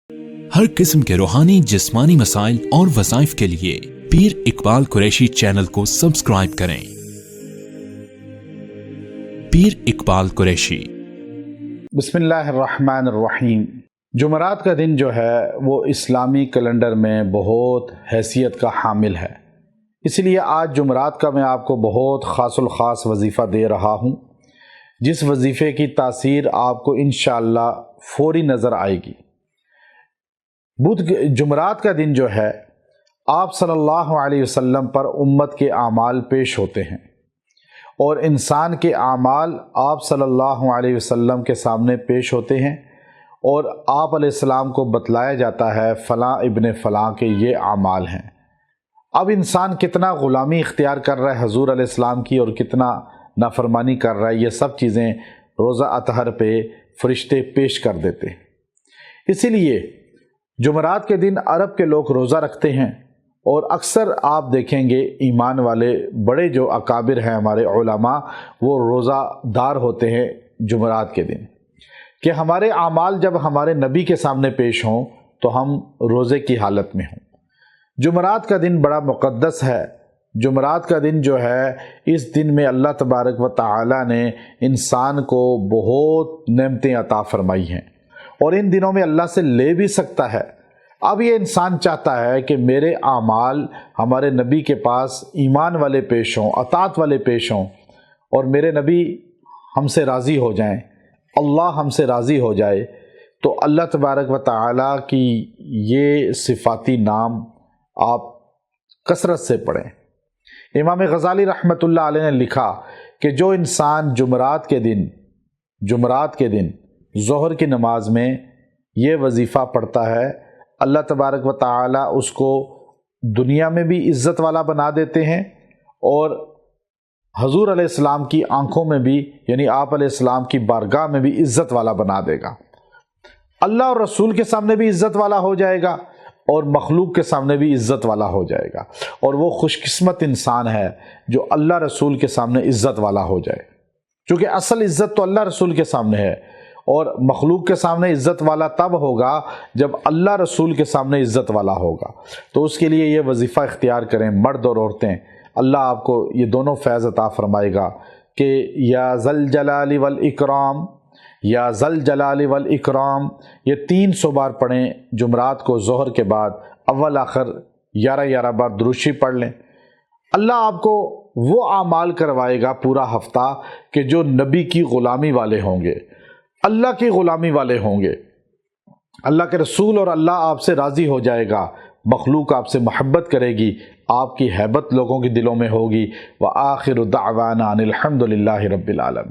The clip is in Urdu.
ہر قسم کے روحانی جسمانی مسائل اور وظائف کے لیے پیر اقبال قریشی چینل کو سبسکرائب کریں۔ پیر اقبال قریشی۔ بسم اللہ الرحمن الرحیم۔ جمعرات کا دن جو ہے وہ اسلامی کیلنڈر میں بہت حیثیت کا حامل ہے، اس لیے آج جمعرات کا میں آپ کو بہت خاص الخاص وظیفہ دے رہا ہوں، جس وظیفے کی تاثیر آپ کو انشاءاللہ فوری نظر آئے گی۔ جمعرات کا دن جو ہے آپ صلی اللہ علیہ وسلم پر امت کے اعمال پیش ہوتے ہیں، اور انسان کے اعمال آپ صلی اللہ علیہ وسلم کے سامنے پیش ہوتے ہیں، اور آپ علیہ السلام کو بتلایا جاتا ہے فلاں ابن فلاں کے یہ اعمال ہیں۔ اب انسان کتنا غلامی اختیار کر رہا ہے حضور علیہ السلام کی، اور کتنا نافرمانی کر رہا ہے، یہ سب چیزیں روزہ اطہر پہ فرشتے پیش کر دیتے ہیں۔ اسی لیے جمعرات کے دن عرب کے لوگ روزہ رکھتے ہیں، اور اکثر آپ دیکھیں گے ایمان والے بڑے جو اکابر ہیں ہمارے علماء، وہ روزہ دار ہوتے ہیں جمعرات کے دن، کہ ہمارے اعمال جب ہمارے نبی کے سامنے پیش ہوں تو ہم روزے کی حالت میں ہوں۔ جمعرات کا دن بڑا مقدس ہے۔ جمعرات کا دن جو ہے، اس دن میں اللہ تبارک و تعالی نے انسان کو بہت نعمتیں عطا فرمائی ہیں، اور ان دنوں میں اللہ سے لے بھی سکتا ہے۔ اب یہ انسان چاہتا ہے کہ میرے اعمال ہمارے نبی کے پاس ایمان والے پیش ہوں، اطاعت والے پیش ہوں، اور میرے نبی ہم سے راضی ہو جائیں، اللہ ہم سے راضی ہو جائے۔ تو اللہ تبارک و تعالی کی یہ صفاتی نام آپ کثرت سے پڑھیں۔ امام غزالی رحمۃ اللہ علیہ نے لکھا کہ جو انسان جمعرات کے دن ظہر کی نماز میں یہ وظیفہ پڑھتا ہے، اللہ تبارک و تعالی اس کو دنیا میں بھی عزت والا بنا دیتے ہیں، اور حضور علیہ السلام کی آنکھوں میں بھی، یعنی آپ علیہ السلام کی بارگاہ میں بھی عزت والا بنا دے گا۔ اللہ اور رسول کے سامنے بھی عزت والا ہو جائے گا، اور مخلوق کے سامنے بھی عزت والا ہو جائے گا، اور وہ خوش قسمت انسان ہے جو اللہ رسول کے سامنے عزت والا ہو جائے، چونکہ اصل عزت تو اللہ رسول کے سامنے ہے، اور مخلوق کے سامنے عزت والا تب ہوگا جب اللہ رسول کے سامنے عزت والا ہوگا۔ تو اس کے لیے یہ وظیفہ اختیار کریں، مرد اور عورتیں۔ اللہ آپ کو یہ دونوں فیض عطا فرمائے گا کہ یا ذل جلال والاکرام، یا ذل جلال والاکرام، یہ 300 بار پڑھیں جمعرات کو ظہر کے بعد، اول آخر 11 بار درود شریف پڑھ لیں۔ اللہ آپ کو وہ اعمال کروائے گا پورا ہفتہ کہ جو نبی کی غلامی والے ہوں گے، اللہ کی غلامی والے ہوں گے، اللہ کے رسول، اور اللہ آپ سے راضی ہو جائے گا، مخلوق آپ سے محبت کرے گی، آپ کی ہیبت لوگوں کے دلوں میں ہوگی۔ وآخر دعوانا ان الحمد للہ رب العالمین۔